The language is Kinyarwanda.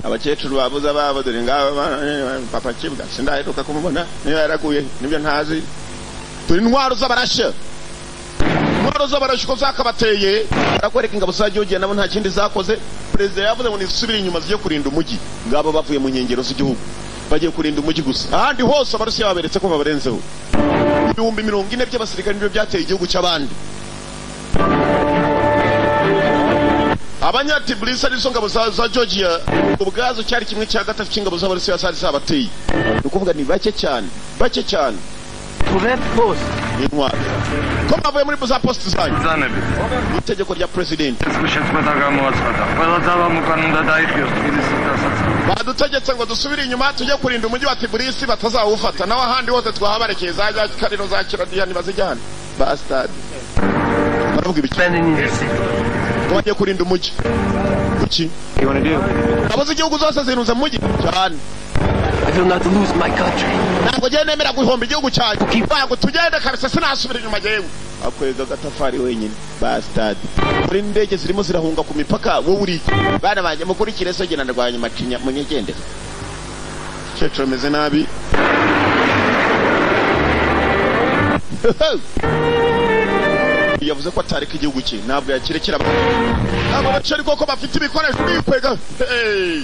abakecuru babuza babo dore ngaba papa kibwa sindaheruka kumubona niyo yaraguye nibyo ntazi turi intwaro z'abarashe ko zakabateye arakwereka ingabo za Georgia nabo nta kindi zakoze president yavuze ngo nisubire inyuma ziye kurinda umujyi ngabo bavuye mu nkengero z'igihugu bagiye kurinda umujyi gusa ahandi hose abarusiya baberetse ko babarenzeho 40,000 by'abasirikare nibyo byateye igihugu cy'abandi abanyatibrisa nizo ngabo za Georgia ubwazo cyari kimwe cya gatatu cy'ingabo z'abarusiya zari zabateye ukuvuga ni bake cyane intwaro ko bavuye muri za post zanyu itegeko rya president badutegetse ngo dusubire inyuma tujye kurinda umujyi wa Tbilisi batazawufata naho ahandi hose twahabarekeye za karino za Kirodiya ntibazijyana bastard baravuga ibiki bagiye kurinda umujyi kuki abazi igihugu zose ziruze mu mujyi cyane I will not lose my country. Ntabwo je nemera guhomba igihugu cyanyu. Ntabwo tugende kabisa sinasubira inyuma jewe. Akwega gatafari wenyine. Bastard. Muri ndege zirimo zirahunga ku mipaka wowe uri. Bana banje mukurikire so gena ndwanya macinya munyegende. Cecro meze nabi. Yavuze ko atareka igihugu cye ntabwo yakirekera. Abo bacari koko bafite ibikoresho bikwega. Hey.